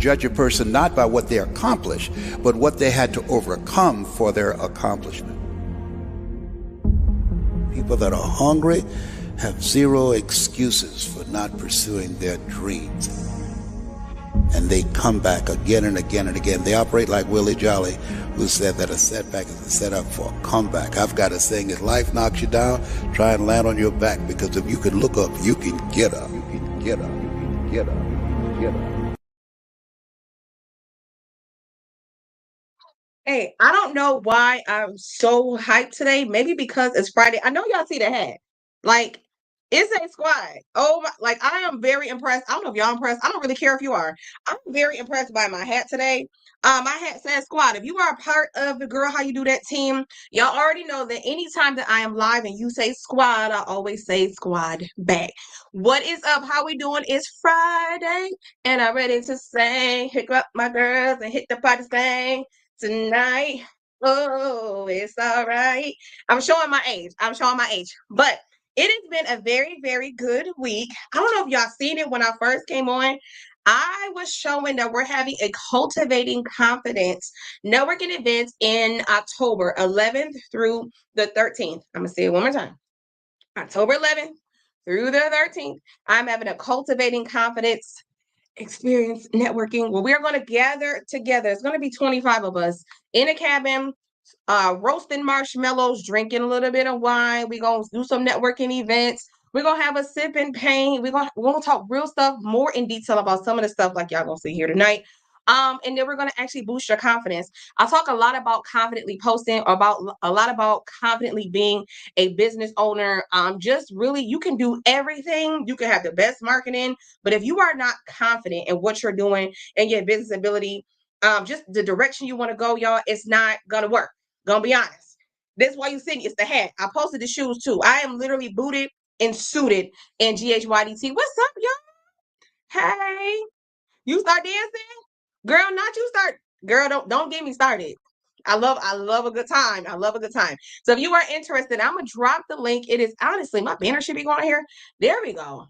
judge a person not by what they accomplish, but what they had to overcome for their accomplishment. People that are hungry have zero excuses for not pursuing their dreams. And they come back again and again and again. They operate like Willie Jolly, who said that a setback is a setup for a comeback. I've got a saying, if life knocks you down, try and land on your back, because if you can look up, you can get up. You can get up. You can get up. You can get up. Hey, I don't know why I'm so hyped today. Maybe because it's Friday. I know y'all see the hat. Like, it's a squad. Oh my, like I am very impressed. I don't know if y'all impressed. I don't really care if you are. I'm very impressed by my hat today. My hat says squad. If you are a part of the Girl How You Do That team, y'all already know that anytime that I am live and you say squad, I always say squad back. What is up? How we doing? It's Friday, and I'm ready to sing. Hook up my girls and hit the party thing tonight. Oh, it's all right. I'm showing my age. I'm showing my age. But it has been a very, very good week. I don't know if y'all seen it when I first came on. I was showing that we're having a cultivating confidence networking event in October 11th through the 13th. I'm going to say it one more time. October 11th through the 13th. I'm having a cultivating confidence experience networking where we are going to gather together. It's going to be 25 of us in a cabin, roasting marshmallows, drinking a little bit of wine. We're going to do some networking events. We're going to have a sip and paint. We're going to talk real stuff more in detail about some of the stuff like y'all going to see here tonight. And then we're going to actually boost your confidence. I talk a lot about confidently posting, about a lot about confidently being a business owner. Just really, you can do everything. You can have the best marketing, but if you are not confident in what you're doing and your business ability, just the direction you want to go, y'all, it's not gonna work. Gonna be honest. That's why you see it's the hat. I posted the shoes too. I am literally booted and suited in GHYDT. What's up, y'all? Hey, you start dancing? Girl, not you start. Girl, don't get me started. I love a good time. I love a good time. So if you are interested, I'm gonna drop the link. It is honestly my banner should be going here. There we go.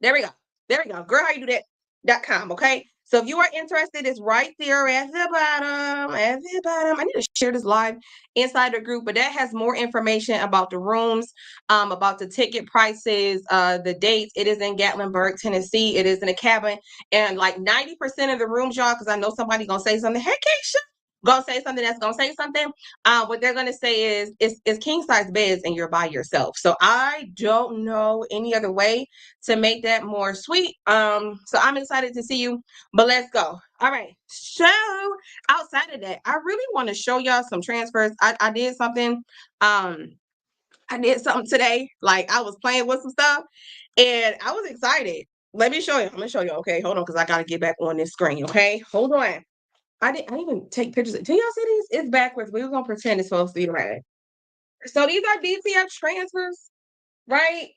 There we go. There we go. Girl, how you do that.com. Okay. So if you are interested, it's right there at the bottom. At the bottom. I need to share this live inside the group, but that has more information about the rooms, about the ticket prices, the dates. It is in Gatlinburg, Tennessee. It is in a cabin. And like 90% of the rooms, y'all, because I know somebody gonna say something. Hey, Keisha, gonna say something that's gonna say something. What they're gonna say is it's king size beds and you're by yourself. So I don't know any other way to make that more sweet. So I'm excited to see you, but let's go. All right. So outside of that, I really want to show y'all some transfers. I did something. I did something today. Like I was playing with some stuff and I was excited. Let me show you. I'm gonna show you. Okay, hold on, because I gotta get back on this screen. Okay, hold on. I didn't even take pictures. Do y'all see these? It's backwards. We're gonna pretend it's supposed to be right. So these are DTF transfers, right?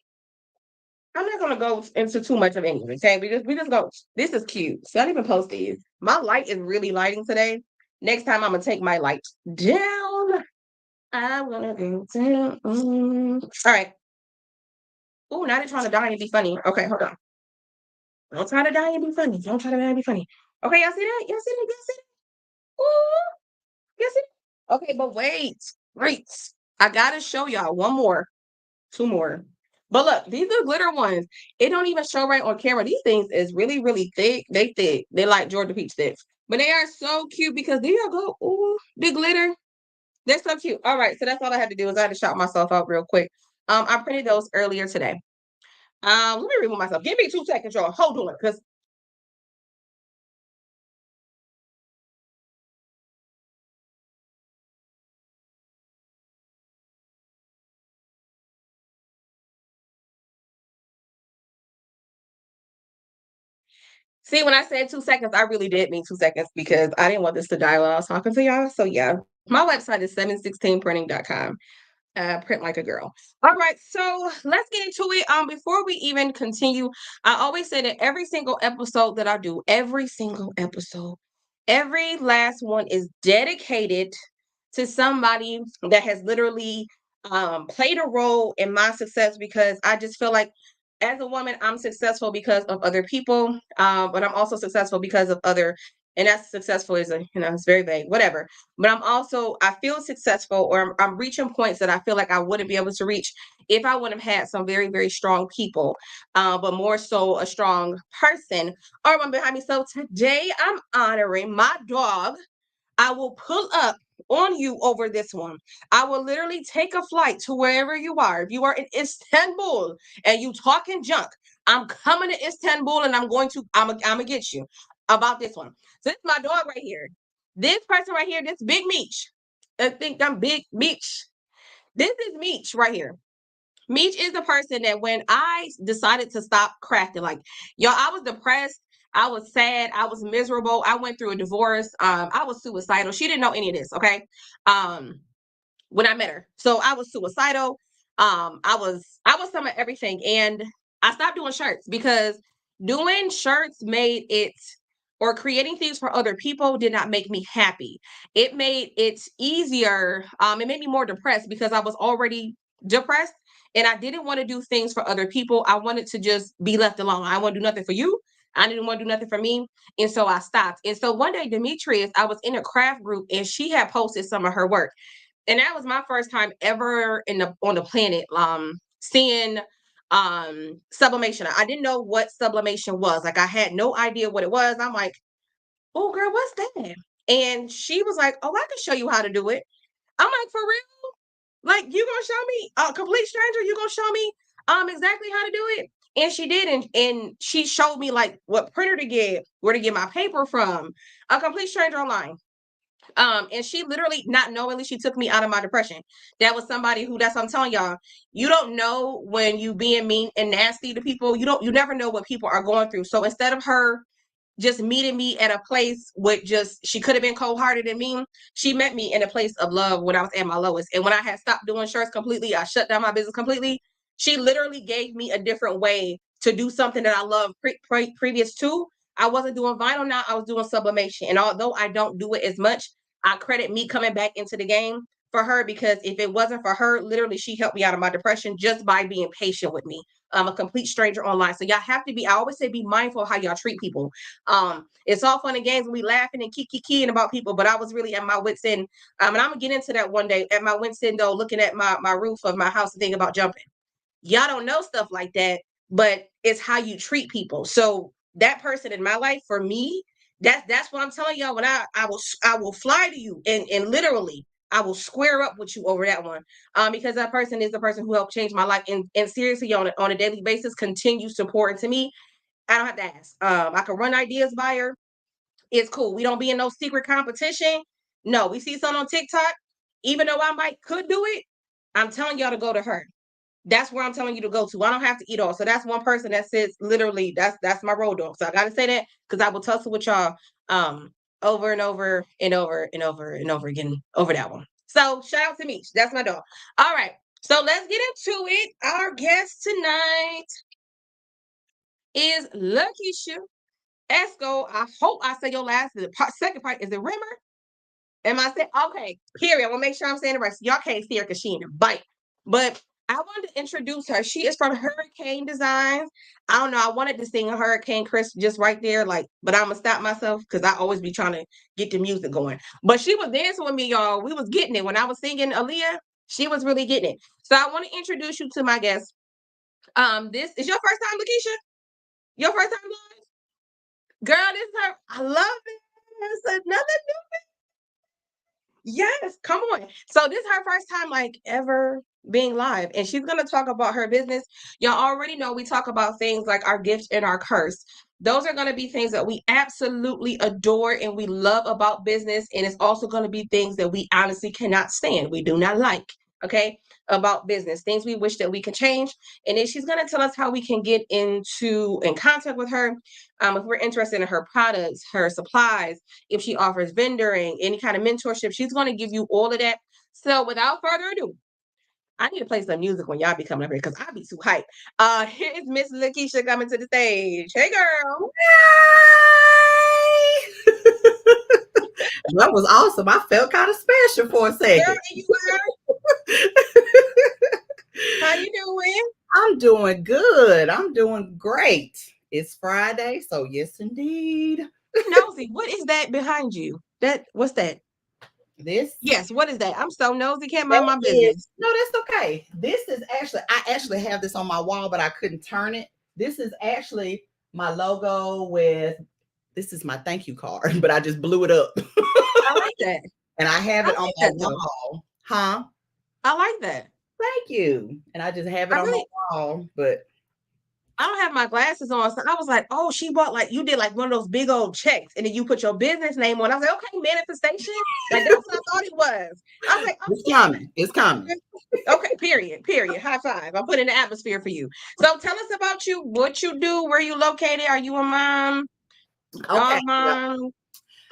I'm not gonna go into too much of anything, okay? We just go. This is cute. So I didn't even post these. My light is really lighting today. Next time I'm gonna take my light down. I wanna go down. All right. Oh, now they're trying to die and be funny. Okay, hold on. Don't try to die and be funny. Don't try to die and be funny. Okay, y'all see that? Y'all see that? Y'all see that? Ooh, y'all see that? Okay, but wait. I gotta show y'all one more, two more. But look, these are glitter ones. It don't even show right on camera. These things is really, really thick. They thick. They like Georgia peach sticks. But they are so cute because there you go. Ooh, the glitter. They're so cute. All right. So that's all I had to do is I had to shout myself out real quick. I printed those earlier today. Let me remove myself. Give me 2 seconds, y'all. Hold on, because see, when I said 2 seconds, I really did mean 2 seconds because I didn't want this to die while I was talking to y'all. So yeah, my website is 716printing.com. Print like a girl. All right, so let's get into it. Before we even continue, I always say that every single episode that I do, every single episode, every last one is dedicated to somebody that has literally played a role in my success because I just feel like as a woman, I'm successful because of other people, but I'm also successful because of other, and that's successful is a, it's very vague, whatever. But I feel successful, or I'm reaching points that I feel like I wouldn't be able to reach if I wouldn't have had some very, very strong people, but more so a strong person or one behind me. So today I'm honoring my dog. I will pull up on you over this one. I will literally take a flight to wherever you are. If you are in Istanbul and you talking junk, I'm coming to Istanbul and I'm gonna get you about this one. So this is my dog right here. This person right here, this big Meech. I think I'm big Meech. This is Meech right here. Meech is the person that when I decided to stop crafting, like, y'all, I was depressed. I was sad. I was miserable. I went through a divorce. I was suicidal. She didn't know any of this. Okay. When I met her. So I was suicidal. I was some of everything. And I stopped doing shirts because doing shirts made it, or creating things for other people did not make me happy. It made it easier. It made me more depressed because I was already depressed and I didn't want to do things for other people. I wanted to just be left alone. I want to do nothing for you. I didn't want to do nothing for me. And so I stopped. And so one day, Demetrius, I was in a craft group and she had posted some of her work. And that was my first time ever on the planet seeing sublimation. I didn't know what sublimation was. Like I had no idea what it was. I'm like, oh girl, what's that? And she was like, oh, I can show you how to do it. I'm like, for real? Like you gonna show me? A complete stranger, you gonna show me exactly how to do it? And she did, and she showed me like what printer to get, where to get my paper from. A complete stranger online. And she literally, not knowingly, she took me out of my depression. That was somebody who, that's what I'm telling y'all, you don't know when you being mean and nasty to people. You never know what people are going through. So instead of her just meeting me at a place with just, she could have been cold-hearted and mean, she met me in a place of love when I was at my lowest. And when I had stopped doing shirts completely, I shut down my business completely. She literally gave me a different way to do something that I loved previous to. I wasn't doing vinyl now, I was doing sublimation. And although I don't do it as much, I credit me coming back into the game for her, because if it wasn't for her, literally she helped me out of my depression just by being patient with me. I'm a complete stranger online. So y'all have to be, I always say, be mindful of how y'all treat people. It's all fun and games and we laughing and kiki about people, but I was really at my wit's end. And I'm gonna get into that one day at my wit's end though, looking at my roof of my house and thinking about jumping. Y'all don't know stuff like that, but it's how you treat people. So that person in my life, for me, that's what I'm telling y'all. When I will fly to you and literally I will square up with you over that one, because that person is the person who helped change my life and seriously on a daily basis continues to pour into me. I don't have to ask. I can run ideas by her. It's cool. We don't be in no secret competition. No, we see something on TikTok. Even though could do it, I'm telling y'all to go to her. That's where I'm telling you to go to. I don't have to eat all. So that's one person that sits literally, that's my road dog. So I gotta say that because I will tussle with y'all over and over and over and over and over again over that one. So shout out to me. That's my dog. All right. So let's get into it. Our guest tonight is Lakeisha Esco. I hope I say your last. The second part is it Rimmer? Am I saying okay? Period. I want to make sure I'm saying it right. So y'all can't see her because she in a bite. But I wanted to introduce her. She is from Hurricane Designs. I don't know. I wanted to sing a Hurricane Chris just right there, like, but I'm gonna stop myself because I always be trying to get the music going. But she was dancing with me, y'all. We was getting it when I was singing Aaliyah. She was really getting it. So I want to introduce you to my guest. This is your first time, Lakeisha. Your first time live, girl. This is her. I love it. It's another. Yes, come on. So this is her first time like ever being live, and she's gonna talk about her business. Y'all already know we talk about things like our gift and our curse. Those are gonna be things that we absolutely adore and we love about business, and it's also gonna be things that we honestly cannot stand. We do not like, okay, about business. Things we wish that we could change. And then she's gonna tell us how we can get in contact with her. If we're interested in her products, her supplies, if she offers vendoring, any kind of mentorship, she's going to give you all of that. So without further ado, I need to play some music when y'all be coming up here because I be too hyped. Here is Miss Lakeisha coming to the stage. Hey, girl. Yay! That was awesome. I felt kind of special for a second. Girl, you are. How you doing? doing good. I'm doing great. It's Friday, so yes, indeed. Nosy, what is that behind you? What's that? This Yes, what is that? I'm so nosy, can't that mind my is business. no, that's okay. This is I actually have this on my wall, but I couldn't turn it. This is actually my logo with this is my thank you card, but I just blew it up. I like that. And I have I it on like my that though. wall. Huh? I like that. Thank you. And I just have it I on my really wall, but I don't have my glasses on, so I was like, "Oh, she bought like you did like one of those big old checks, and then you put your business name on." I was like, "Okay, manifestation." Like that's what I thought it was. I was like, it's "Okay, coming. It's coming. okay." Period. Period. High five. I'm putting the atmosphere for you. So tell us about you. What you do? Where you located? Are you a mom? Okay. Dog mom?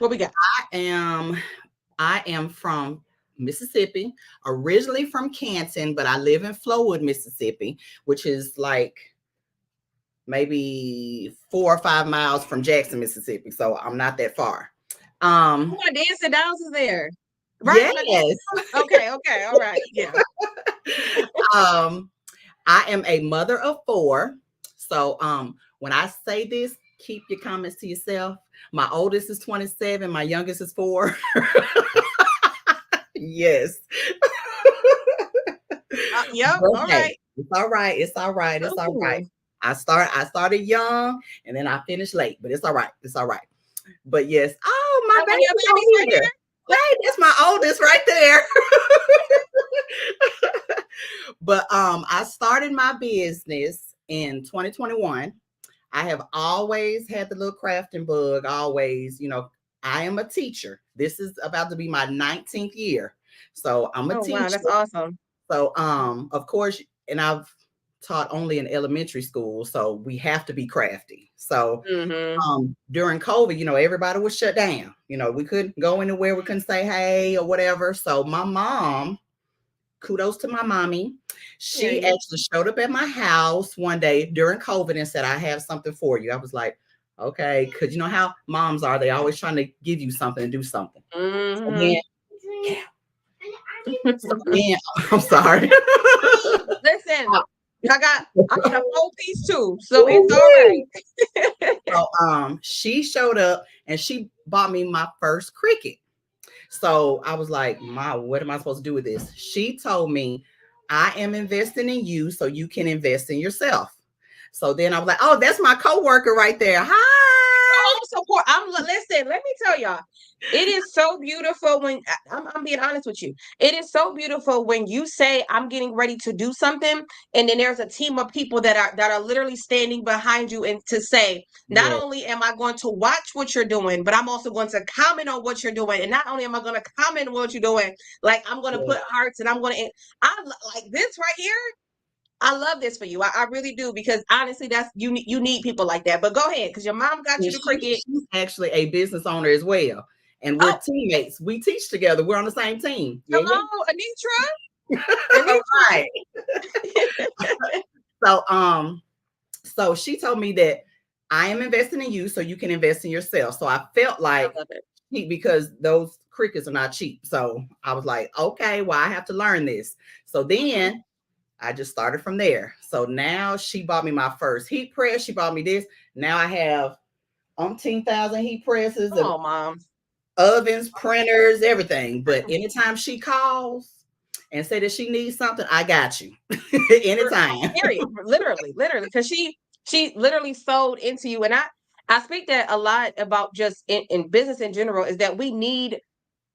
What we got? I am from Mississippi, originally from Canton, but I live in Flowood, Mississippi, which is like maybe 4 or 5 miles from Jackson, Mississippi. So I'm not that far. Oh, my dancing dances there. Right? Yes. Okay. Okay. All right. Yeah. um, I am a mother of 4. So when I say this, keep your comments to yourself. My oldest is 27, my youngest is 4. Yes. Yep. All Okay. right. It's all right. It's all right. It's all right. Ooh. I started young and then I finished late, but it's all right. It's all right. But yes. Oh, my That one of your baby's babies right on here. Hey, that's my oldest right there. But I started my business in 2021. I have always had the little crafting bug, always, I am a teacher. This is about to be my 19th year. So I'm a Oh wow, teacher. that's awesome. So of course, and I've taught only in elementary school, so we have to be crafty. So Mm-hmm. during COVID, everybody was shut down. We couldn't go anywhere, we couldn't say hey or whatever. So my mom, kudos to my mommy, she Period. actually showed up at my house one day during COVID and said, I have something for you. I was like, okay, because you know how moms are, they always trying to give you something and do something. So Mm-hmm. then I'm sorry. Listen, I got a whole piece too, so it's all Ooh-wee. right. So she showed up and she bought me my first Cricut. So I was like, Ma, what am I supposed to do with this? She told me, I am investing in you so you can invest in yourself. So then I was like, oh, that's my coworker right there. Hi. Support. Listen. Let me tell y'all, it is so beautiful when I'm being honest with you. It is so beautiful when you say I'm getting ready to do something, and then there's a team of people that are literally standing behind you and to say, not Yeah. only am I going to watch what you're doing, but I'm also going to comment on what you're doing. And not only am I going to comment on what you're doing, like I'm going to Yeah. put hearts and I'm going to. I like this right here. I love this for you. I really do because honestly, that's you need people like that. But go ahead, because your mom got you And the Cricut. she's actually a business owner as well. And we're Oh, teammates. We teach together. We're on the same team. Yeah, yeah. hello, Anitra. All Anitra. right. So she told me that I am investing in you so you can invest in yourself. So I felt I like love it. because those crickets are not cheap. So I was like, okay, well, I have to learn this. So then I just started from there. So now she bought me my first heat press. She bought me this. Now I have 10,000 heat presses and Oh, mom. ovens, printers, everything. But anytime she calls and say that she needs something, I got you. Anytime. Period. Literally, because she literally sold into you, and I speak that a lot about just in business in general is that we need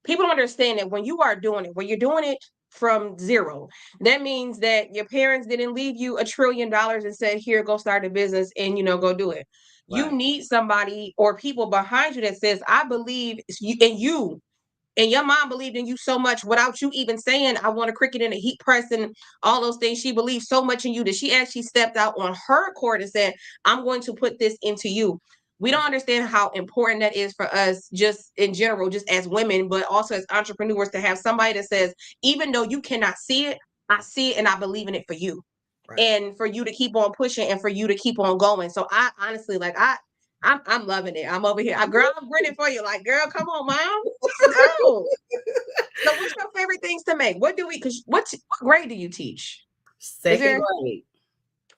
people to understand that when you are doing it, when you're doing it from zero, that means that your parents didn't leave you $1 trillion and said, here, go start a business and, go do it. You Right. need somebody or people behind you that says, I believe in you. And your mom believed in you so much without you even saying, I want a Cricut and a heat press and all those things. She believed so much in you that she actually stepped out on her accord and said, I'm going to put this into you. We don't understand how important that is for us, just in general, just as women, but also as entrepreneurs, to have somebody that says, even though you cannot see it, I see it and I believe in it for you. Right. And for you to keep on pushing and for you to keep on going. So I honestly, I'm loving it. I'm over here. Girl, I'm grinning for you. Like, girl, come on, mom. I know. So what's your favorite things to make? What grade do you teach? Second grade.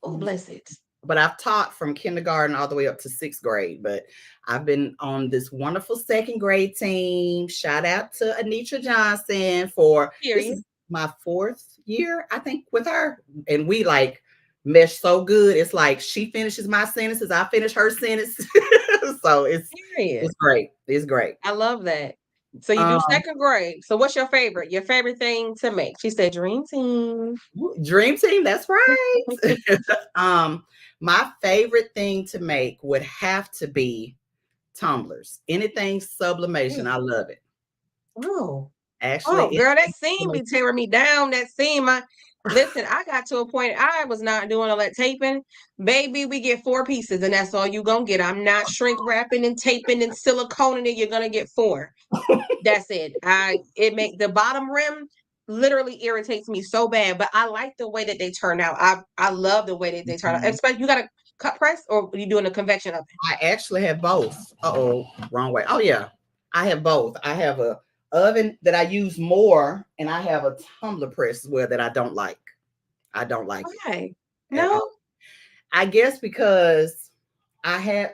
Oh, bless it. But I've taught from kindergarten all the way up to 6th grade. But I've been on this wonderful 2nd grade team. Shout out to Anitra Johnson for this Period. is my 4th year, I think, with her. And we like mesh so good. It's like she finishes my sentences, I finish her sentence. So Period. it's great. It's great. I love that. So you do Um, 2nd grade. So what's your favorite? Your favorite thing to make? She said dream team. Dream team, that's right. um, my favorite thing to make would have to be tumblers. Anything sublimation, I love it. Oh. Actually, Oh, girl, that anything scene be sublimation. tearing me down. That scene, listen, I got to a point I was not doing all that taping. Baby, we get 4 pieces, and that's all you gonna get. I'm not shrink wrapping and taping and siliconing it. You're gonna get 4. That's it. It make the bottom rim literally irritates me so bad, but I like the way that they turn out. I love the way that they turn out. Mhm. Especially you got a cut press or you doing a convection oven? I actually have both. Uh-oh, wrong way. Oh yeah, I have both. I have a oven that I use more, and I have a tumbler press as well that I don't like. I don't like it Okay. at No? all. I guess because I have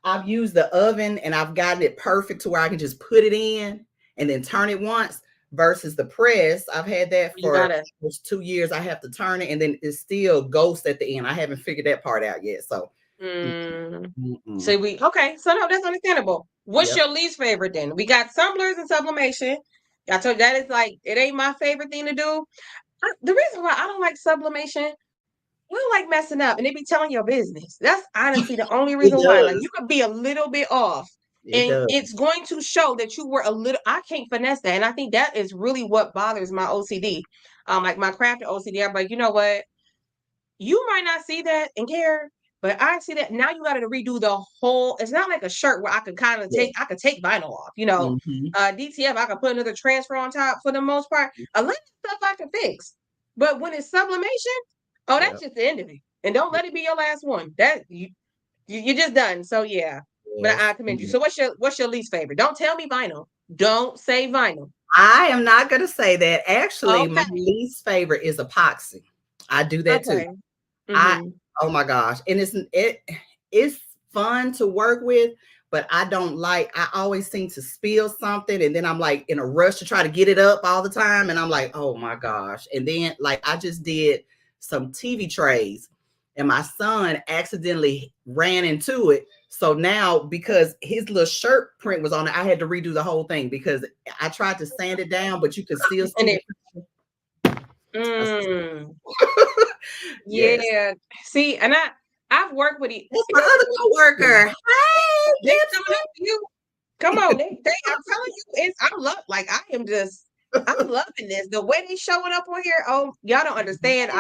I've used the oven and I've gotten it perfect to where I can just put it in and then turn it once versus the press. I've had that You for gotta. 2 years. I have to turn it and then it still ghosts at the end. I haven't figured that part out yet. So, Mm. mm-mm. So okay, so no, that's understandable. What's Yep. your least favorite then? We got tumblers and sublimation. I told you that is like it ain't my favorite thing to do. The reason why I don't like sublimation, you don't like messing up and they be telling your business. That's honestly the only It reason why. Like you does. could be a little bit off It and does. it's going to show that you were a little. I can't finesse that. And I think that is really what bothers my OCD. Like my craft OCD. I'm like, you know what? You might not see that and care, but I see that now you got to redo the whole. It's not like a shirt where I could kind of Yeah. I could take vinyl off, you know. Mm-hmm. DTF, I could put another transfer on top for the most part. A lot of stuff I can fix. But when it's sublimation, oh, that's Yep. just the end of it. And don't let it be your last one. That you're just done. So yeah. But Yes. I commend you. So what's your least favorite? Don't tell me vinyl. Don't say vinyl. I am not going to say that. Actually, my Okay. least favorite is epoxy. I do that too. Okay. I Mm-hmm. Oh my gosh. And it's fun to work with, but I don't like I always seem to spill something and then I'm like in a rush to try to get it up all the time and I'm like, "Oh my gosh." And then like I just did some TV trays and my son accidentally ran into it. So now because his little shirt print was on it, I had to redo the whole thing because I tried to sand it down, but you could still And see it the mm, yes. yeah. See, and I've worked with it. That's my other coworker. Hey, They coming up to you. Come on, I'm telling you, I love like I'm loving this. The way they showing up on here. Oh, y'all don't understand.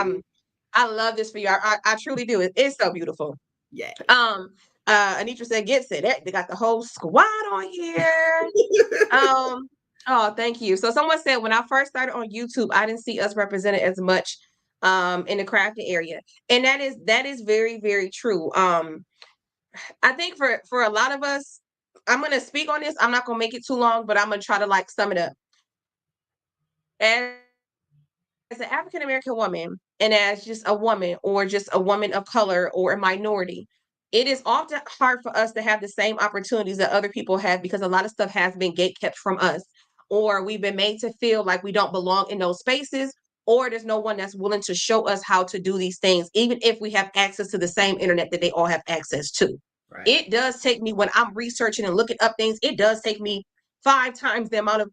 I love this for you. I truly do. It's so beautiful. yeah. Um Anitra said gets it. They got the whole squad on here. Oh, thank you. So someone said when I first started on YouTube, I didn't see us represented as much in the crafting area. And that is very, very true. I think for a lot of us, I'm gonna speak on this. I'm not gonna make it too long, but I'm gonna try to like sum it up. As an African American woman, and as just a woman, or just a woman of color, or a minority, it is often hard for us to have the same opportunities that other people have because a lot of stuff has been gate kept from us, or we've been made to feel like we don't belong in those spaces, or there's no one that's willing to show us how to do these things, even if we have access to the same internet that they all have access to. Right. It does take me when I'm researching and looking up things, it does take me five times the amount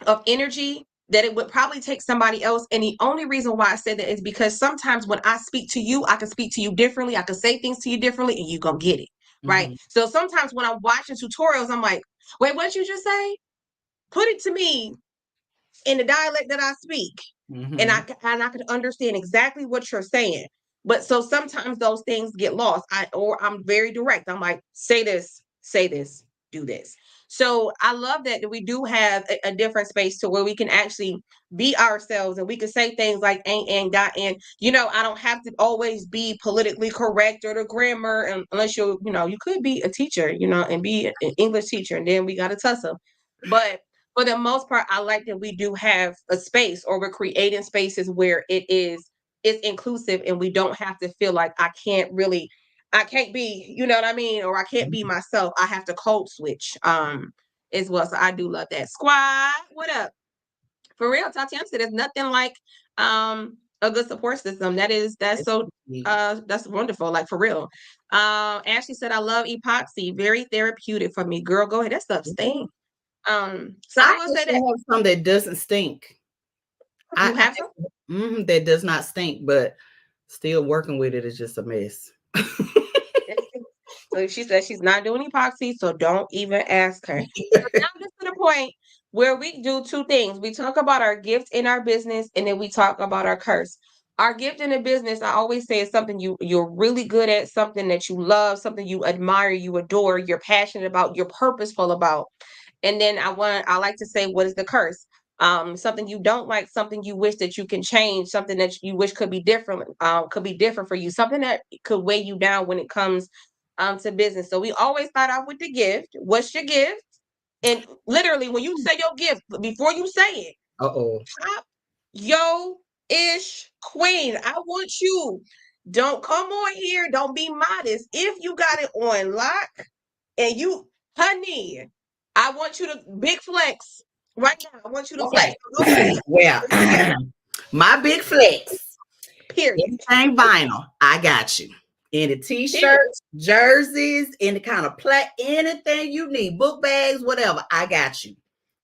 of energy that it would probably take somebody else. And the only reason why I said that is because sometimes when I speak to you, I can speak to you differently. I can say things to you differently and you gonna get it. Right. Mm-hmm. So sometimes when I'm watching tutorials, I'm like, wait, what did you just say? Put it to me in the dialect that I speak. And Mm-hmm. I can understand exactly what you're saying. But so sometimes those things get lost. I'm very direct. I'm like, say this, do this. So I love that we do have a different space to where we can actually be ourselves and we can say things like ain't and got and I don't have to always be politically correct or the grammar unless you could be a teacher, and be an English teacher and then we got to tussle. But for the most part, I like that we do have a space or we're creating spaces where it is it's inclusive and we don't have to feel like I can't be, you know what I mean? Or I can't be myself. I have to code switch as well. So I do love that. Squad, what up? For real, Tatiana said there's nothing like a good support system. That's wonderful, like for real. Ashley said, I love epoxy, very therapeutic for me. Girl, go ahead. That stuff stink. So I will say that have some that doesn't stink. you have some that does not stink, but still working with it is just a mess. So she said she's not doing epoxy, so don't even ask her. So now this to the point where we do two things. We talk about our gift in our business, and then we talk about our curse. Our gift in the business, I always say, is something you're really good at, something that you love, something you admire, you adore, you're passionate about, you're purposeful about. And then I like to say, what is the curse? Something you don't like, something you wish that you can change, something that you wish could be different for you, something that could weigh you down when it comes to business. So we always start out with the gift. What's your gift? And literally, when you say your gift, before you say it, top yo ish queen. I want you. Don't come on here. Don't be modest. If you got it on lock and you, honey, I want you to big flex right now. I want you to flex. Well, my big flex. Period. Anything vinyl, I got you. Any t-shirts, jerseys, any kind of anything you need, book bags, whatever, I got you.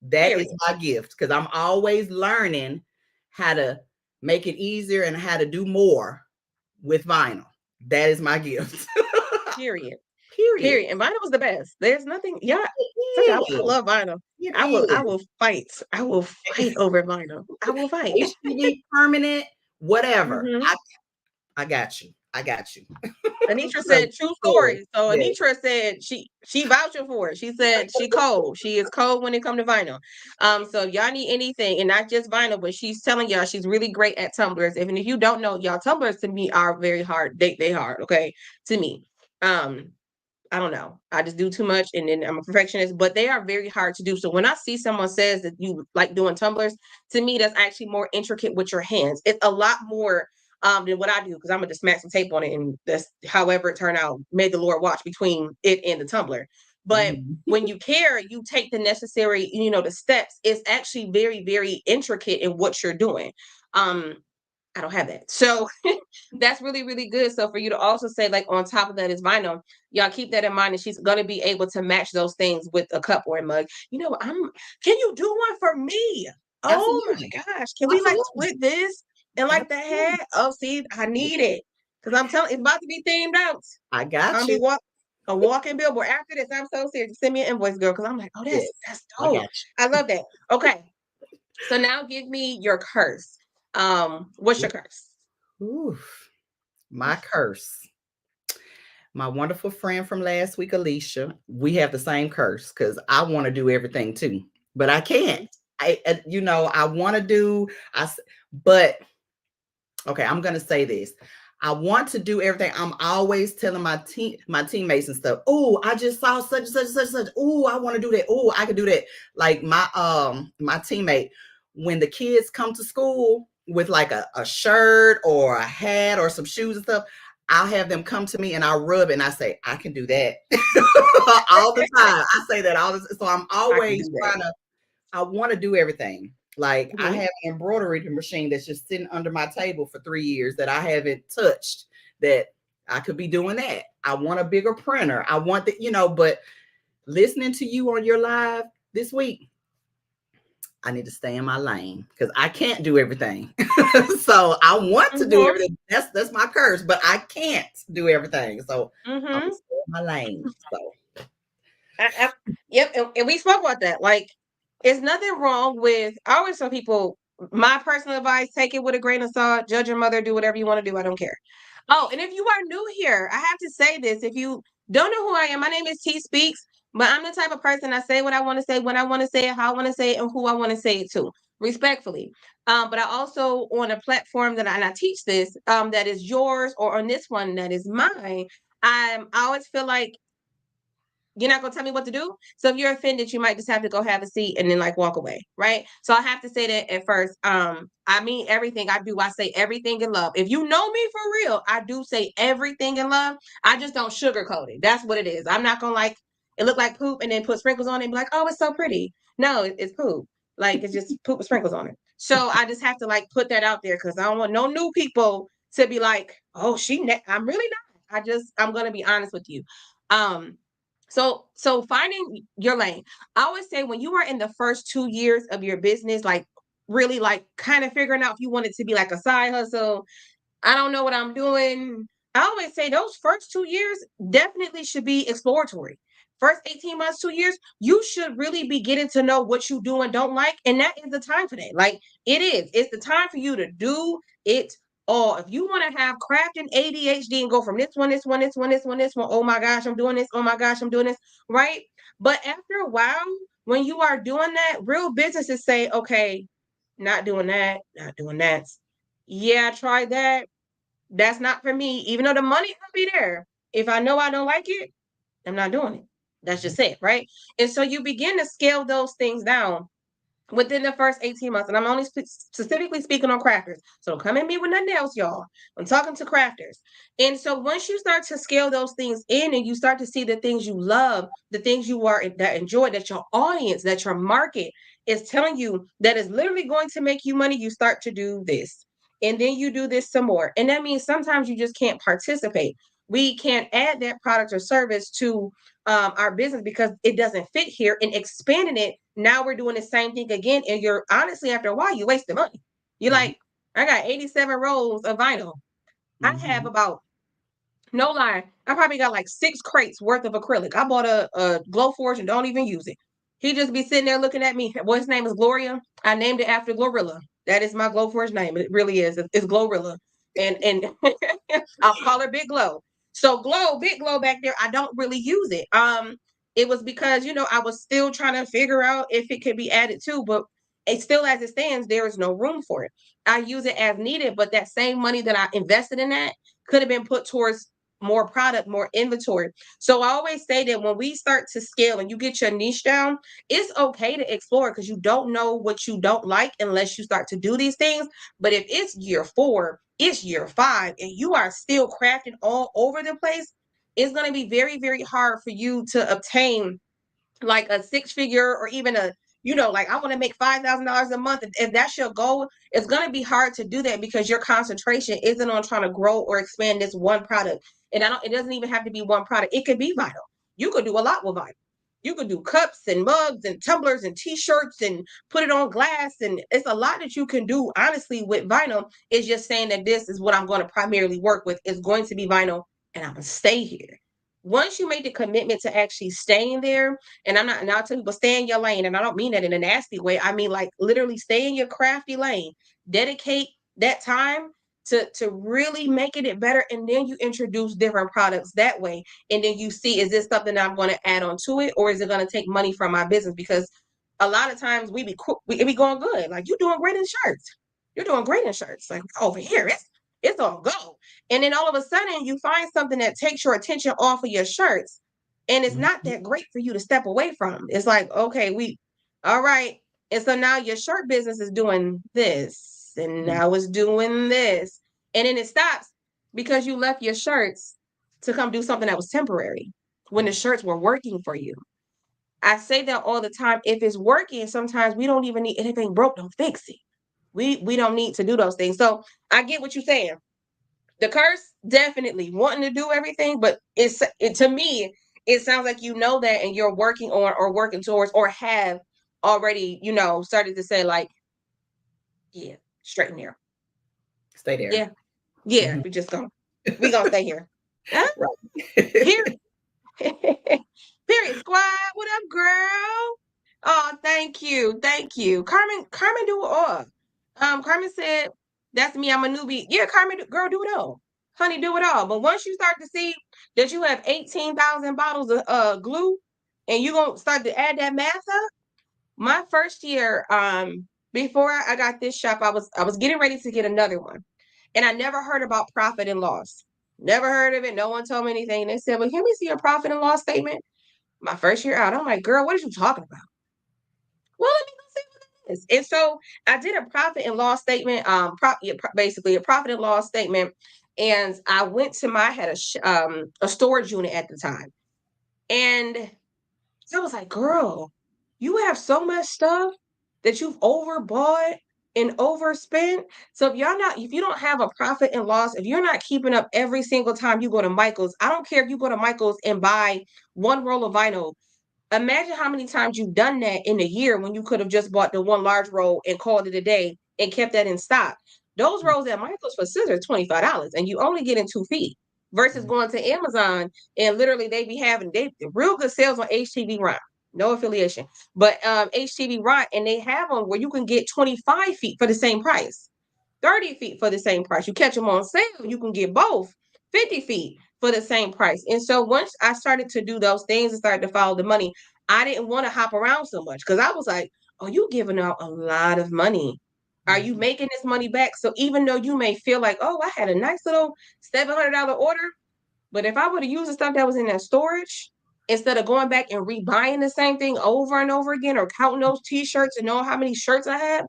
That is my gift, because I'm always learning how to make it easier and how to do more with vinyl. That is my gift. Period. And vinyl was the best. There's nothing. Yeah, I love vinyl. I will fight. I will fight over vinyl. I will fight. It should be permanent, whatever. I got you. Anitra said true story. So Anitra said she vouching for it. She said she cold. She is cold when it comes to vinyl. So y'all need anything, and not just vinyl, but she's telling y'all she's really great at tumblers. If you don't know, y'all, tumblers to me are very hard. They hard, okay, to me. I don't know. I just do too much, and then I'm a perfectionist, but they are very hard to do. So when I see someone says that you like doing tumblers, to me, that's actually more intricate with your hands. It's a lot more than what I do, because I'm gonna just smack some tape on it, and that's however it turned out. May the Lord watch between it and the tumbler. But when you care, you take the necessary, the steps. It's actually very, very intricate in what you're doing. I don't have that. So that's really, really good. So for you to also say, like, on top of that is vinyl, y'all keep that in mind. And she's going to be able to match those things with a cup or a mug. Can you do one for me? Oh my gosh. Can we like split this and like the hat? Oh, see, I need it. Because I'm telling, it's about to be themed out. I got you. A walking billboard. After this, I'm so serious. Send me an invoice, girl. Because I'm like, oh, that's dope. I love that. Okay. So now give me your curse. What's your curse? Oof. My curse. My wonderful friend from last week, Lisha, we have the same curse, because I want to do everything too, but I can't. I want to do, but okay, I'm going to say this. I want to do everything. I'm always telling my teammates and stuff, oh, I just saw such and such and such and such. Oh, I want to do that. Oh, I can do that. Like my teammate, when the kids come to school with like a shirt or a hat or some shoes and stuff, I'll have them come to me and I'll rub it and I say, I can do that. All the time. I say that all the time. So I'm always I want to do everything. Like I have an embroidery machine that's just sitting under my table for 3 years that I haven't touched, that I could be doing that. I want a bigger printer. I want but listening to you on your live this week, I need to stay in my lane, because I can't do everything. So I want to do everything. That's my curse, but I can't do everything. So I'm stay in my lane. So yep, and we spoke about that. Like, there's nothing wrong with. I always tell people, my personal advice: take it with a grain of salt. Judge your mother. Do whatever you want to do. I don't care. Oh, and if you are new here, I have to say this. If you don't know who I am, my name is T Speaks. But I'm the type of person, I say what I want to say, when I want to say it, how I want to say it, and who I want to say it to, respectfully. But I also, on a platform that I teach this, that is yours, or on this one that is mine, I always feel like You're not gonna tell me what to do. So if you're offended, you might just have to go have a seat and then like walk away, right? So I have to say that at first. I mean everything I do. I say everything in love. If you know me for real, I do say everything in love. I just don't sugarcoat it. That's what it is. I'm not gonna like it look like poop and then put sprinkles on it and be like, oh, it's so pretty. No, it's poop. Like it's just poop with sprinkles on it. So I just have to like put that out there because I don't want no new people to be like, oh, I'm really not. I'm gonna be honest with you. Um, so finding your lane. I always say when you are in the first 2 years of your business, like really like kind of figuring out if you want it to be like a side hustle, I don't know what I'm doing. I always say those first 2 years definitely should be exploratory. First 18 months, 2 years, you should really be getting to know what you do and don't like. And that is the time for that. Like it is. It's the time for you to do it all. If you want to have craft and ADHD and go from this one, this one, this one, this one, this one, oh my gosh, I'm doing this. Oh my gosh, I'm doing this. Right. But after a while, when you are doing that, real businesses say, okay, not doing that, not doing that. Yeah, I tried that. That's not for me. Even though the money will be there, if I know I don't like it, I'm not doing it. That's just it, right? And so you begin to scale those things down within the first 18 months. And I'm only specifically speaking on crafters. So don't come at me with nothing else, y'all. I'm talking to crafters. And so once you start to scale those things in and you start to see the things you love, the things you are that enjoy, that your audience, that your market is telling you that is literally going to make you money, you start to do this. And then you do this some more. And that means sometimes you just can't participate. We can't add that product or service to our business because it doesn't fit here, and expanding it. Now we're doing the same thing again. And you're honestly, after a while, you wasting money. You're like, I got 87 rolls of vinyl. I have about, no lie, I probably got like 6 crates worth of acrylic. I bought a Glowforge and don't even use it. He just be sitting there looking at me. Well, his name is Gloria. I named it after Glorilla. That is my Glowforge name. It really is. It's Glorilla. And I'll call her Big Glow. So Big Glow back there, I don't really use it. It was because, I was still trying to figure out if it could be added to, but it still as it stands, there is no room for it. I use it as needed, but that same money that I invested in that could have been put towards more product, more inventory. So I always say that when we start to scale and you get your niche down, it's okay to explore because you don't know what you don't like unless you start to do these things. But if it's year 4, it's year 5, and you are still crafting all over the place, it's going to be very, very hard for you to obtain like a 6-figure or even like I want to make $5,000 a month. If that's your goal, it's going to be hard to do that because your concentration isn't on trying to grow or expand this one product. And it doesn't even have to be one product. It could be vinyl. You could do a lot with vinyl. You could do cups and mugs and tumblers and t-shirts and put it on glass. And it's a lot that you can do, honestly, with vinyl. It's just saying that this is what I'm going to primarily work with. It's going to be vinyl, and I'm going to stay here. Once you make the commitment to actually staying there, and I'm not, and I'll tell people, stay in your lane. And I don't mean that in a nasty way. I mean, like literally stay in your crafty lane, dedicate that time to really making it better. And then you introduce different products that way. And then you see, is this something that I'm going to add on to it? Or is it going to take money from my business? Because a lot of times we be going good. Like you're doing great in shirts. You're doing great in shirts. Like over here, it's on go. And then all of a sudden you find something that takes your attention off of your shirts. And it's not that great for you to step away from. It's like, okay, all right. And so now your shirt business is doing this, and now it's doing this. And then it stops because you left your shirts to come do something that was temporary when the shirts were working for you. I say that all the time. If it's working, sometimes we don't even need anything broke, don't fix it. We don't need to do those things. So I get what you're saying. The curse, definitely wanting to do everything, but to me, it sounds like you know that and you're working on or working towards or have already, started to say like, yeah, straighten there. Stay there. Yeah. Yeah. We gonna stay here. Huh? Right. Period. Period. Squad, what up, girl? Oh, thank you. Thank you. Carmen, do it all. Carmen said, that's me, I'm a newbie. Yeah, Carmen, girl, do it all. Honey, do it all. But once you start to see that you have 18,000 bottles of glue and you're going to start to add that math up, my first year, before I got this shop, I was getting ready to get another one. And I never heard about profit and loss. Never heard of it. No one told me anything. They said, well, can we see your profit and loss statement? My first year out, I'm like, girl, what are you talking about? Well, let me go see what it is. And so I did a profit and loss statement, basically a profit and loss statement. And I went to I had a storage unit at the time. And I was like, girl, you have so much stuff that you've overbought and overspent. So if you don't have a profit and loss, if you're not keeping up every single time you go to Michael's, I don't care if you go to Michael's and buy one roll of vinyl. Imagine how many times you've done that in a year when you could have just bought the one large roll and called it a day and kept that in stock. Those rolls at Michael's for scissors, $25, and you only get in 2 feet versus going to Amazon and literally they be having real good sales on HTV Run. No affiliation, but HTV Run, and they have them where you can get 25 feet for the same price. 30 feet for the same price. You catch them on sale, you can get both 50 feet for the same price. And so once I started to do those things and started to follow the money, I didn't want to hop around so much because I was like, oh, you giving out a lot of money. Are you making this money back? So even though you may feel like, oh, I had a nice little $700 order, but if I would have used the stuff that was in that storage, instead of going back and rebuying the same thing over and over again or counting those t-shirts and knowing how many shirts I had,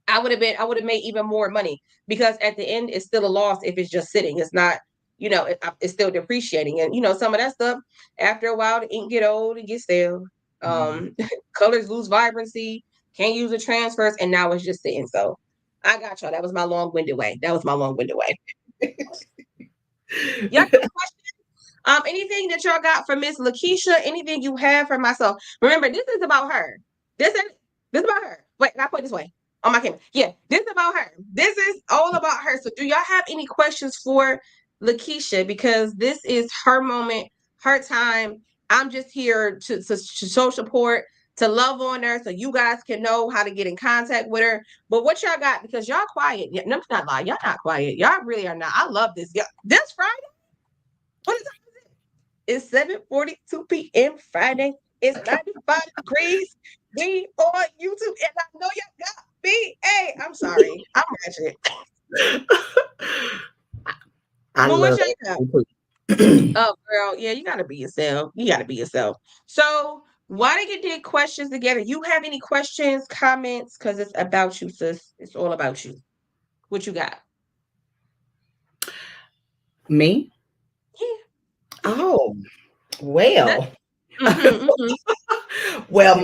I would have made even more money because at the end it's still a loss if it's just sitting. It's not, it's still depreciating. And some of that stuff after a while the ink get old, it gets stale. Colors lose vibrancy, can't use the transfers, and now it's just sitting. So I got y'all. That was my long-winded way. Y'all got a question? Anything that y'all got for Miss Lakeisha? Anything you have for myself? Remember, this is about her. This is about her. Wait, I put it this way on my camera. Yeah, this is about her. This is all about her. So, do y'all have any questions for Lakeisha? Because this is her moment, her time. I'm just here to show support, to love on her, so you guys can know how to get in contact with her. But what y'all got? Because y'all quiet. Yeah, no, I'm not lying. Y'all not quiet. Y'all really are not. I love this. This Friday. What is it? It's 7:42 p.m. Friday. It's 95 degrees. We on YouTube, and I know y'all got me. Hey, I'm sorry. I'm ratchet. I love it. Oh, girl. Yeah, you got to be yourself. So, why don't you get questions together? You have any questions, comments? Because it's about you, sis. It's all about you. What you got? Me? Yeah. Oh, well. Mm-hmm. Well,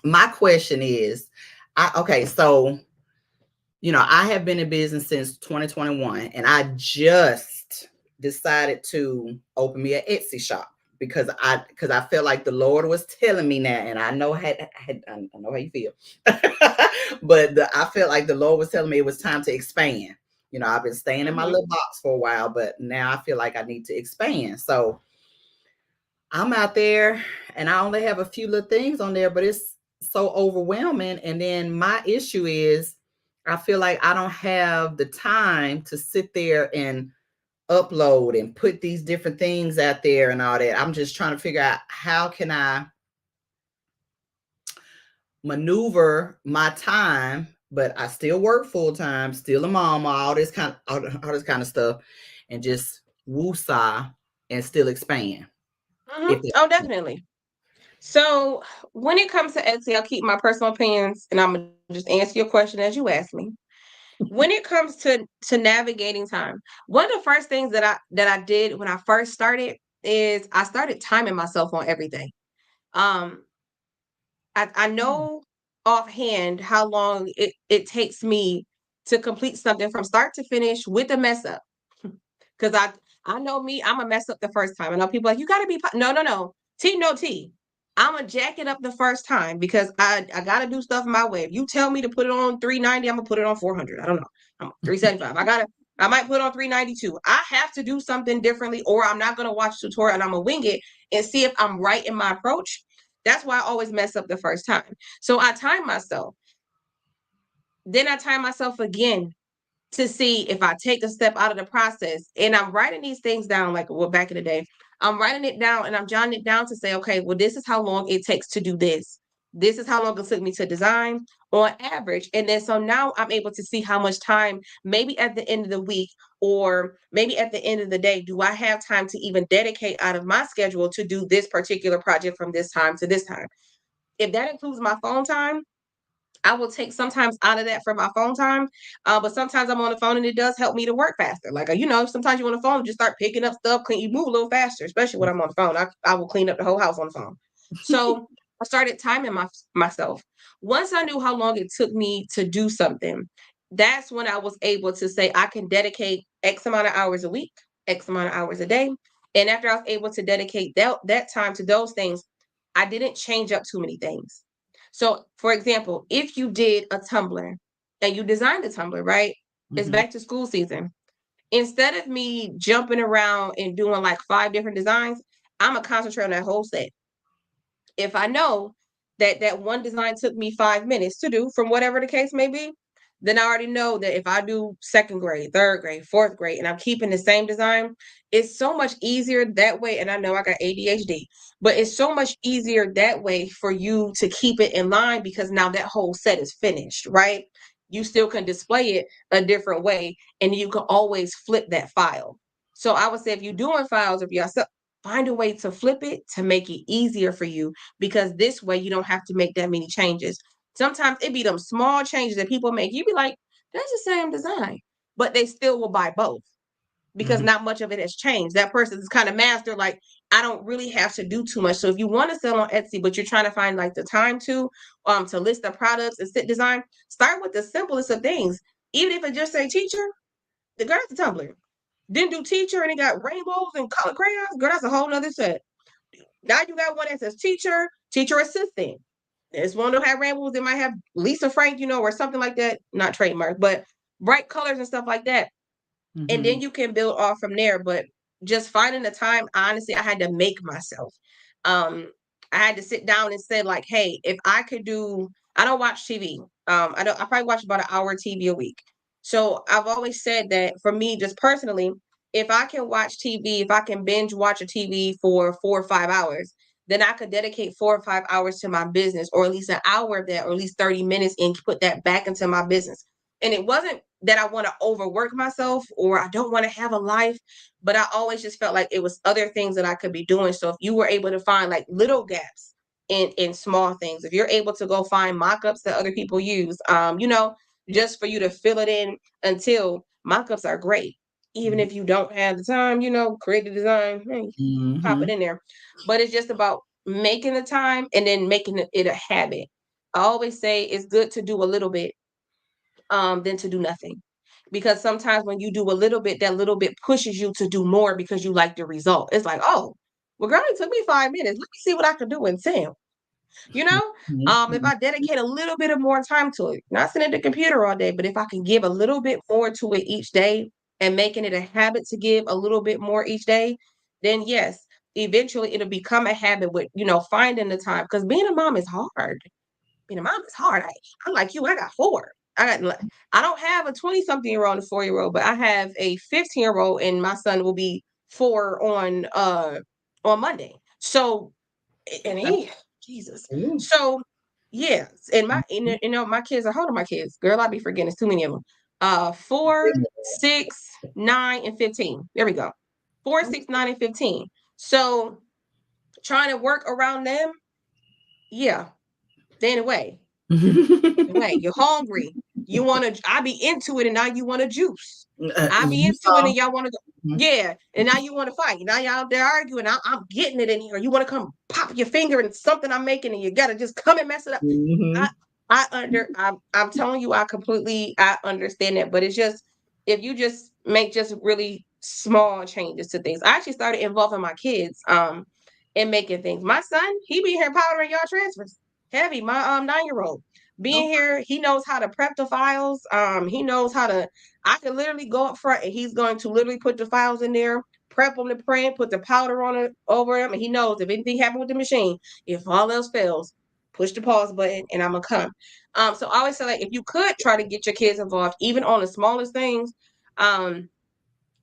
my question is, so I have been in business since 2021, and I just decided to open me an Etsy shop because I felt like the Lord was telling me that, and I know I know how you feel, but I felt like the Lord was telling me it was time to expand. I've been staying in my little box for a while, but now I feel like I need to expand. So I'm out there and I only have a few little things on there, but it's so overwhelming. And then my issue is I feel like I don't have the time to sit there and upload and put these different things out there and all that. I'm just trying to figure out how can I maneuver my time, but I still work full time, still a mama, all this kind of stuff, and just woosah and still expand. Oh, definitely. So when it comes to Etsy, I'll keep my personal opinions and I'm gonna just answer your question as you asked me. When it comes to navigating time, one of the first things that I did when I first started is I started timing myself on everything. I know offhand how long it takes me to complete something from start to finish with a mess up. Because I know me, I'm a mess up the first time. I know people like, you gotta be no. T. I'm gonna jack it up the first time because I gotta do stuff my way. If you tell me to put it on 390, I'm gonna put it on 400. I don't know. I'm 375. I might put on 392. I have to do something differently, or I'm not gonna watch the tutorial and I'm gonna wing it and see if I'm right in my approach. That's why I always mess up the first time. So I time myself. Then I time myself again to see if I take a step out of the process. And I'm writing these things down like back in the day. I'm writing it down and I'm jotting it down to say, okay, well, this is how long it takes to do this. This is how long it took me to design on average. And then so now I'm able to see how much time, maybe at the end of the week or maybe at the end of the day, do I have time to even dedicate out of my schedule to do this particular project from this time to this time? If that includes my phone time, I will take sometimes out of that for my phone time. But sometimes I'm on the phone and it does help me to work faster. Like, sometimes you're on the phone, just start picking up stuff, you move a little faster, especially when I'm on the phone. I will clean up the whole house on the phone. So I started timing myself. Once I knew how long it took me to do something, that's when I was able to say I can dedicate X amount of hours a week, X amount of hours a day. And after I was able to dedicate that time to those things, I didn't change up too many things. So, for example, if you did a tumbler and you designed a tumbler, right? It's back to school season. Instead of me jumping around and doing like 5 different designs, I'm gonna concentrate on that whole set. If I know that that one design took me 5 minutes to do, from whatever the case may be, then I already know that if I do second grade, third grade, fourth grade, and I'm keeping the same design, it's so much easier that way. And I know I got ADHD, but it's so much easier that way for you to keep it in line because now that whole set is finished, right? You still can display it a different way and you can always flip that file. So I would say if you're doing files of yourself, find a way to flip it to make it easier for you because this way you don't have to make that many changes. Sometimes it be them small changes that people make. You be like, that's the same design, but they still will buy both because not much of it has changed. That person is kind of master. Like, I don't really have to do too much. So if you want to sell on Etsy, but you're trying to find like the time to list the products and sit design, start with the simplest of things. Even if it just say teacher, the girl's a Tumblr. Then do teacher and it got rainbows and color crayons. Girl, that's a whole nother set. Now you got one that says teacher, teacher assistant. This one don't have rainbows. It might have Lisa Frank, or something like that. Not trademark, but bright colors and stuff like that. And then you can build off from there. But just finding the time, honestly, I had to make myself. I had to sit down and say, like, hey, if I could do, I don't watch TV. I probably watch about an hour of TV a week. So I've always said that for me, just personally, if I can watch TV, if I can binge watch a TV for 4 or 5 hours, then I could dedicate 4 or 5 hours to my business, or at least an hour of that, or at least 30 minutes and put that back into my business. And it wasn't that I want to overwork myself or I don't want to have a life, but I always just felt like it was other things that I could be doing. So if you were able to find like little gaps in small things, if you're able to go find mock-ups that other people use, just for you to fill it in until mock-ups are great. Even if you don't have the time, create the design, hey, pop it in there. But it's just about making the time and then making it a habit. I always say it's good to do a little bit than to do nothing. Because sometimes when you do a little bit, that little bit pushes you to do more because you like the result. It's like, oh, well, girl, it took me 5 minutes. Let me see what I can do in 10. If I dedicate a little bit of more time to it, not sitting at the computer all day, but if I can give a little bit more to it each day and making it a habit to give a little bit more each day, then yes, eventually it'll become a habit with, finding the time. Because being a mom is hard. Being a mom is hard. I'm like you, I got four. I don't have a 20-something-year-old and a 4-year-old, but I have a 15-year-old and my son will be 4 on Monday. So, and he, Jesus. So, yes, and my kids are, how old are my kids? Girl, I be forgetting, it's too many of them. 4, 6, 9, and 15. There we go. 4, 6, 9, and 15. So trying to work around them, yeah. Then away. You're hungry. You want to, I be into it and now you want to juice. I be into it and y'all want to go. Yeah. And now you want to fight. Now y'all out there arguing. I'm getting it in here. You want to come pop your finger in something I'm making and you got to just come and mess it up. I'm telling you, I understand that, but it's just, if you just make just really small changes to things. I actually started involving my kids, in making things. My son, he be here powdering y'all transfers. Heavy, my 9-year-old. Being here, he knows how to prep the files. He knows how to, I can literally go up front and he's going to literally put the files in there, prep them to print, put the powder on it over him, and he knows if anything happened with the machine, if all else fails, push the pause button and I'm gonna come. So I always say, like, if you could try to get your kids involved, even on the smallest things,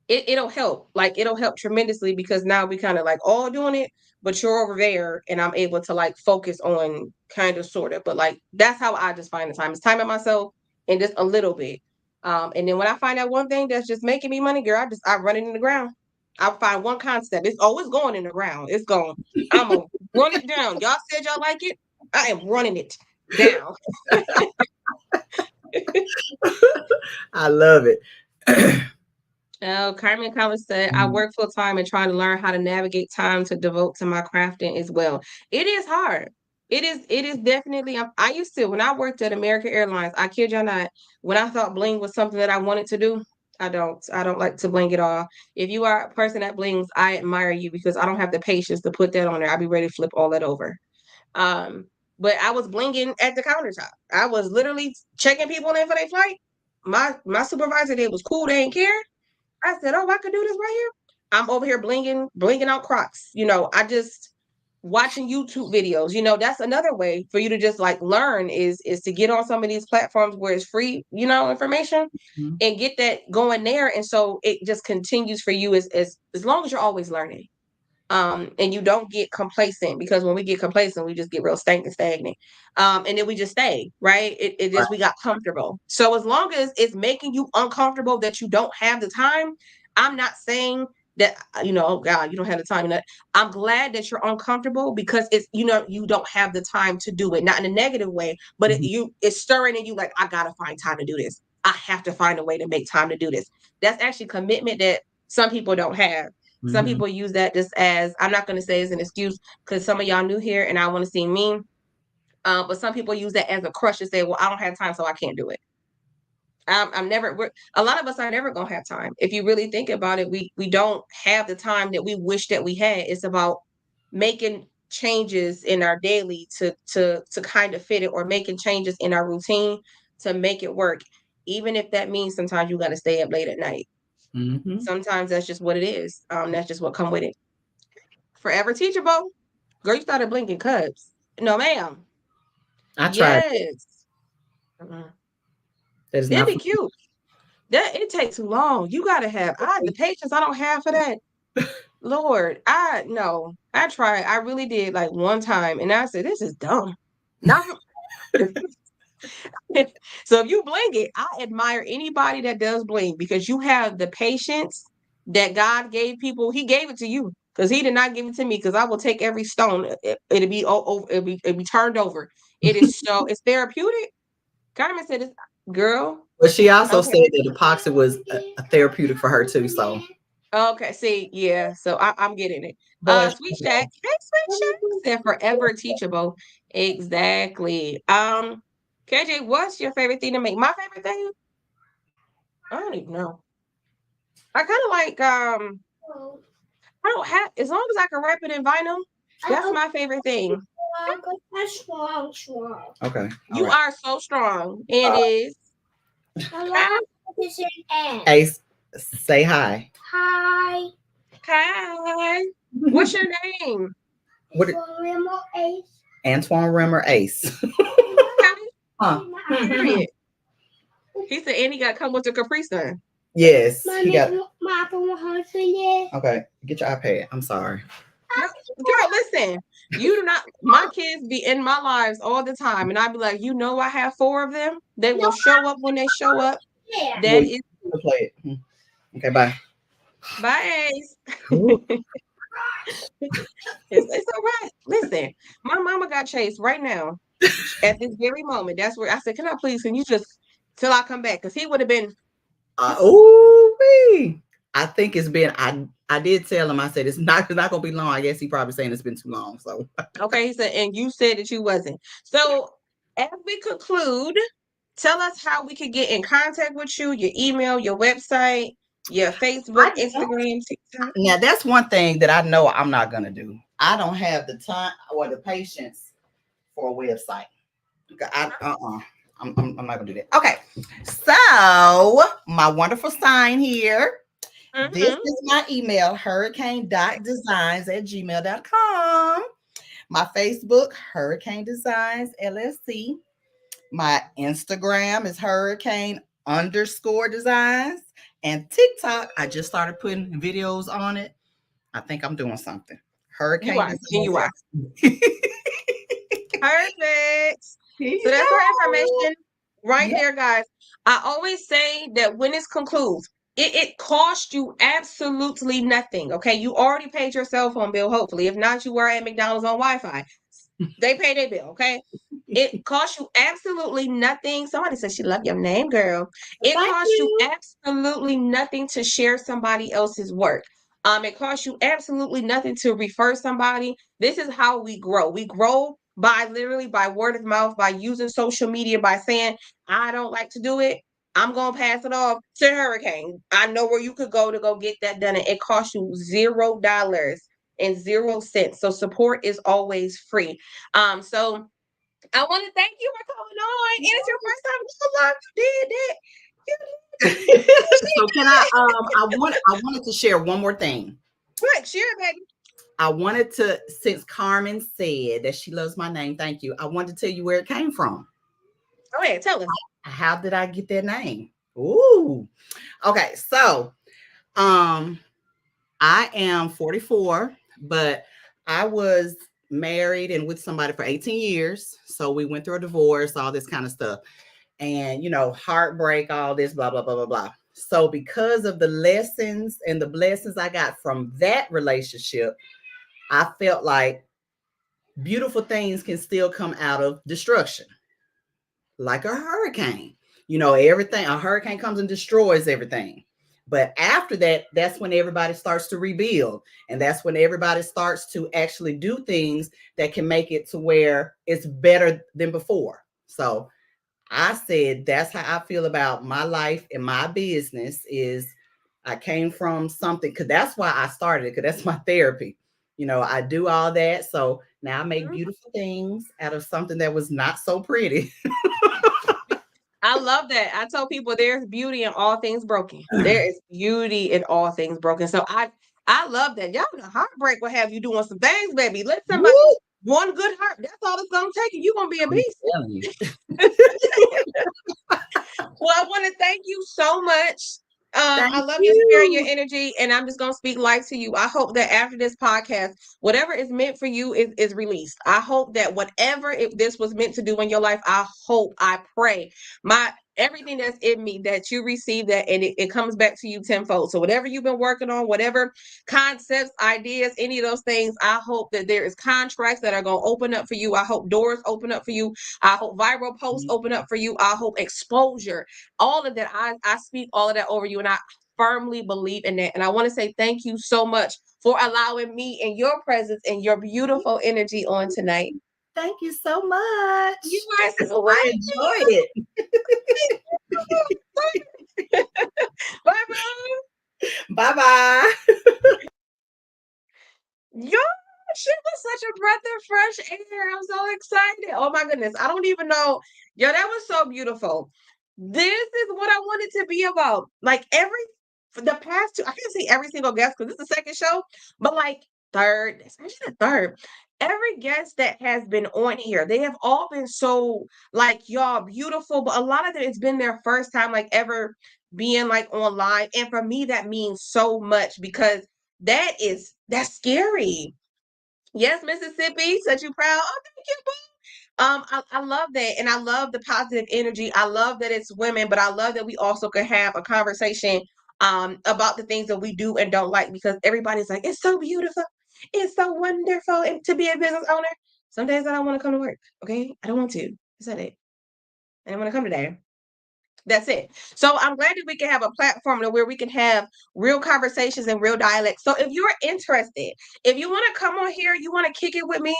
it'll help. Like, it'll help tremendously because now we kind of like all doing it, but you're over there, and I'm able to like focus on kind of sort of. But like that's how I just find the time. It's timing myself and just a little bit. And then when I find out one thing that's just making me money, girl, I run it in the ground. I find one concept. It's always going in the ground. It's going. I'm gonna run it down. Y'all said y'all like it. I am running it down. I love it. Oh, Carmen Collins said, I work full time and try to learn how to navigate time to devote to my crafting as well. It is hard. It is definitely. I used to, when I worked at American Airlines, I kid you not, when I thought bling was something that I wanted to do, I don't like to bling at all. If you are a person that blings, I admire you because I don't have the patience to put that on there. I'd be ready to flip all that over. Um, but I was blinging at the countertop. I was literally checking people in for their flight. My supervisor, they was cool, they didn't care. I said, "Oh, I could do this right here." I'm over here blinging out Crocs. I just watching YouTube videos. That's another way for you to just like learn is to get on some of these platforms where it's free, information, and get that going there. And so it just continues for you as long as you're always learning. And you don't get complacent, because when we get complacent, we just get real stagnant. And then we just stay, right? It just, we got comfortable. So as long as it's making you uncomfortable that you don't have the time, I'm not saying that, oh God, you don't have the time. I'm glad that you're uncomfortable, because it's, you don't have the time to do it, not in a negative way, but it's stirring in you like, I gotta find time to do this. I have to find a way to make time to do this. That's actually commitment that some people don't have. Some people use that just as, I'm not going to say as an excuse, because some of y'all new here and I want to seem mean. But some people use that as a crush to say, well, I don't have time, so I can't do it. A lot of us are never going to have time. If you really think about it, we don't have the time that we wish that we had. It's about making changes in our daily to kind of fit it, or making changes in our routine to make it work. Even if that means sometimes you got to stay up late at night. Sometimes that's just what it is. That's just what come with it. Forever teachable. Girl, you started blinking cubs. No, ma'am. I tried. Yes. That is It'd not be cute. It takes too long. You gotta have the patience I don't have for that. Lord, I tried. I really did, like one time, and I said, this is dumb. Not so if you blink it, I admire anybody that does blink, because you have the patience that God gave people. He gave it to you, because he did not give it to me, because I will take every stone. It'll be over. It'll be turned over. It's therapeutic. Carmen said, "It's girl." But she also Okay. said that epoxy was a therapeutic for her too. So Okay. See, yeah. So I'm getting it. boy, Sweet Shack. Hey, Sweet Shack said forever teachable. Exactly. KJ, what's your favorite thing to make? My favorite thing? I don't even know. I kind of like I don't have, as long as I can wrap it in vinyl, that's my favorite thing. okay. You are so strong. And is Ace, say hi. hi. What's your name? What? Antoine Rimmer Ace. Huh. Period. He said, and he got to come with the Capri Sun. Yes. He got. Okay, get your iPad. I'm sorry. Girl, listen. You do not. My kids be in my lives all the time, and I be like, I have 4 of them. They will show up when they show up. That is. Play it. Okay, bye. Bye. It's all right. Listen, my mama got chased right now at this very moment. That's where I said, can you just till I come back? Because he would have been. I think it's been. I did tell him. I said it's not gonna be long. I guess he probably saying it's been too long. So Okay, he said, and you said that you wasn't. So as we conclude, tell us how we could get in contact with you. Your email, your website, your Facebook, Instagram, TikTok. Now that's one thing that I know I'm not gonna do. I don't have the time or the patience for a website. I'm not gonna do that. Okay, so my wonderful sign here. This is my email, hurricane.designs@gmail.com. My Facebook, Hurricane Designs LLC. My Instagram is Hurricane_designs. And TikTok, I just started putting videos on it. I think I'm doing something. Hurricane You are. And you are. disaster. Perfect. Here So you that's her go. information right Yeah. there, guys. I always say that when this concludes, it costs you absolutely nothing. Okay. You already paid your cell phone bill, hopefully. If not, you were at McDonald's on Wi-Fi. They pay their bill, okay? It costs you absolutely nothing. Somebody said she loved your name, girl. It Thank costs you you. absolutely nothing to share somebody else's work. It costs you absolutely nothing to refer somebody. This is how we grow. We grow by literally by word of mouth, by using social media, by saying, I don't like to do it. I'm gonna pass it off to Hurricane. I know where you could go to go get that done. And it costs you $0 and 0 cents. So support is always free. So I want to thank you for coming on. And it's your first time doing live. You did that. You did So can I wanted to share one more thing. what? Share it, baby. I wanted to, since Carmen said that she loves my name, thank you. I wanted to tell you where it came from. Go ahead, tell us. How did I get that name? Ooh. Okay, so I am 44, but I was married and with somebody for 18 years. So we went through a divorce, all this kind of stuff. And, heartbreak, all this, blah, blah, blah, blah, blah. So because of the lessons and the blessings I got from that relationship, I felt like beautiful things can still come out of destruction, like a hurricane. Everything, a hurricane comes and destroys everything. But after that, that's when everybody starts to rebuild. And that's when everybody starts to actually do things that can make it to where it's better than before. So I said, that's how I feel about my life and my business is I came from something, because that's why I started it, because that's my therapy. I do all that. So now I make Mhm. beautiful things out of something that was not so pretty. I love that. I tell people there's beauty in all things broken. There is beauty in all things broken. So I love that. Y'all, the heartbreak will have you doing some things, baby. Let somebody Woo! one good heart. That's all it's gonna take, and you're gonna be a I'm beast. telling you. Well, I want to thank you so much. I Thank love your spirit, your you. energy, and I'm just gonna speak life to you. I hope that after this podcast, whatever is meant for you is released. I hope that whatever this was meant to do in your life, I pray my everything that's in me that you receive that and it comes back to you tenfold. So whatever you've been working on, whatever concepts, ideas, any of those things, I hope that there is contracts that are gonna open up for you. I hope doors open up for you. I hope viral posts open up for you. I hope exposure, all of that. I speak all of that over you, and I firmly believe in that. And I want to say thank you so much for allowing me in your presence and your beautiful energy on tonight. Thank you so much. You are so I enjoyed it. welcome. Bye bye. Bye bye. Yo, she was such a breath of fresh air. I'm so excited. Oh my goodness. I don't even know. Yo, that was so beautiful. This is what I wanted to be about. Like for the past two, I can't say every single guest because this is the second show, but like third, especially the third. Every guest that has been on here, they have all been so like y'all beautiful, but a lot of them it's been their first time like ever being like online. And for me, that means so much because that's scary. Yes, Mississippi, such you proud. Oh, thank you, boo. I love that, and I love the positive energy. I love that it's women, but I love that we also could have a conversation about the things that we do and don't like because everybody's like, it's so beautiful, it's so wonderful to be a business owner. Some days I don't want to come to work. Okay, I don't want to. Is that it? I didn't want to come today. That's it. So I'm glad that we can have a platform where we can have real conversations and real dialects. So if you're interested, if you want to come on here, you want to kick it with me,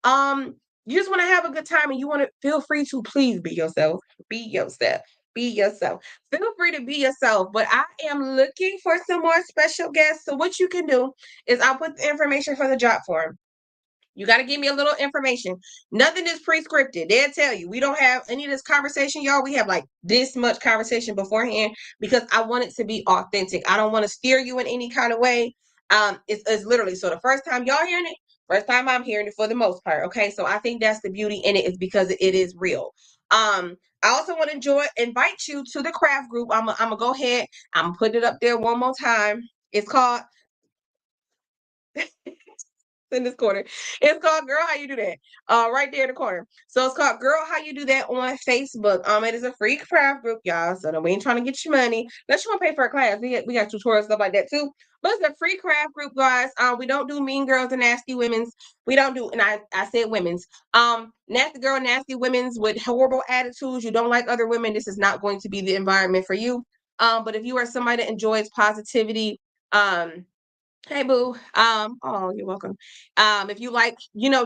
um, you just want to have a good time and you want to feel free to please be yourself. Be yourself. Be yourself. Feel free to be yourself. But I am looking for some more special guests. So what you can do is I'll put the information for the job form. You got to give me a little information. Nothing is pre-scripted. They'll tell you. We don't have any of this conversation, y'all. We have like this much conversation beforehand because I want it to be authentic. I don't want to steer you in any kind of way. It's literally so the first time y'all hearing it, first time I'm hearing it for the most part. Okay, so I think that's the beauty in it is because it is real. I also want to invite you to the craft group. I'm gonna go ahead. I'm putting it up there one more time. It's called in this corner. It's called Girl How You Do That. Right there in the corner. So it's called Girl How You Do That on Facebook. It is a free craft group, y'all. So we ain't trying to get you money. Unless you want to pay for a class. We got tutorials, stuff like that too. But it's a free craft group, guys. We don't do mean girls and nasty women's. We don't do, and I said women's. Nasty girl, nasty women's with horrible attitudes. You don't like other women. This is not going to be the environment for you. But if you are somebody that enjoys positivity, hey boo. Oh, you're welcome. If you like,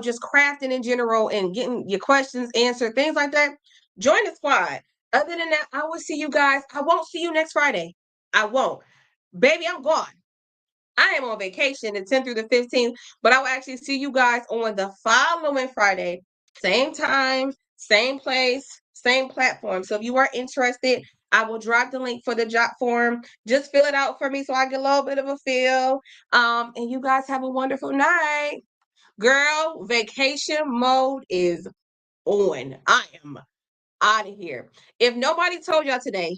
just crafting in general and getting your questions answered, things like that, join the squad. Other than that, I will see you guys. I won't see you next Friday. I won't. Baby, I'm gone. I am on vacation the 10th through the 15th, but I will actually see you guys on the following Friday. Same time, same place, same platform. So if you are interested, I will drop the link for the job form. Just fill it out for me so I get a little bit of a feel. And you guys have a wonderful night. Girl, vacation mode is on. I am out of here. If nobody told you today,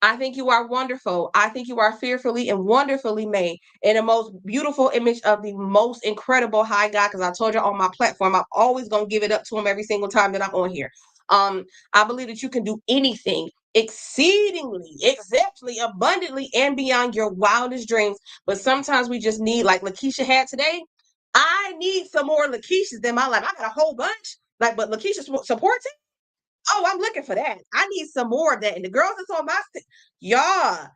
I think you are wonderful. I think you are fearfully and wonderfully made in the most beautiful image of the most incredible high God. Because I told you on my platform, I'm always going to give it up to him every single time that I'm on here. I believe that you can do anything exceedingly, exceptionally, abundantly, and beyond your wildest dreams. But sometimes we just need, like Lakeisha had today. I need some more Lakeishas in my life. I got a whole bunch. But Lakeisha supports it. Oh, I'm looking for that. I need some more of that. And the girls that's on my y'all,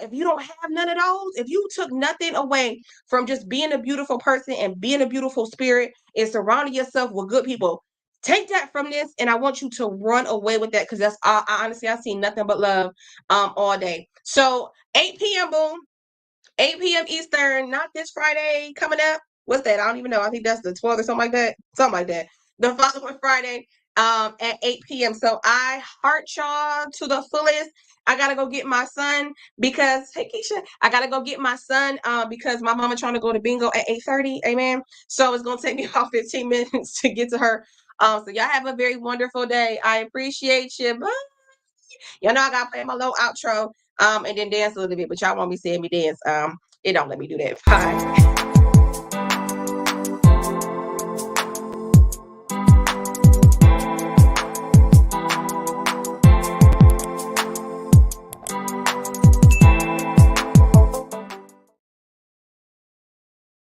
if you don't have none of those, if you took nothing away from just being a beautiful person and being a beautiful spirit and surrounding yourself with good people, take that from this, and I want you to run away with that, because that's I honestly, I see nothing but love all day. So 8 p.m. boom. 8 p.m. Eastern, not this Friday coming up. What's that? I don't even know. I think that's the 12th or something like that. Something like that. The following Friday at 8 p.m. So I heart y'all to the fullest. I gotta go get my son because, hey Keisha, I gotta go get my son because my mama trying to go to bingo at 8:30. Amen. So it's gonna take me about 15 minutes to get to her. So y'all have a very wonderful day. I appreciate you. Bye. Y'all know I gotta play my little outro and then dance a little bit, but y'all want me seeing me dance. It don't let me do that. Bye.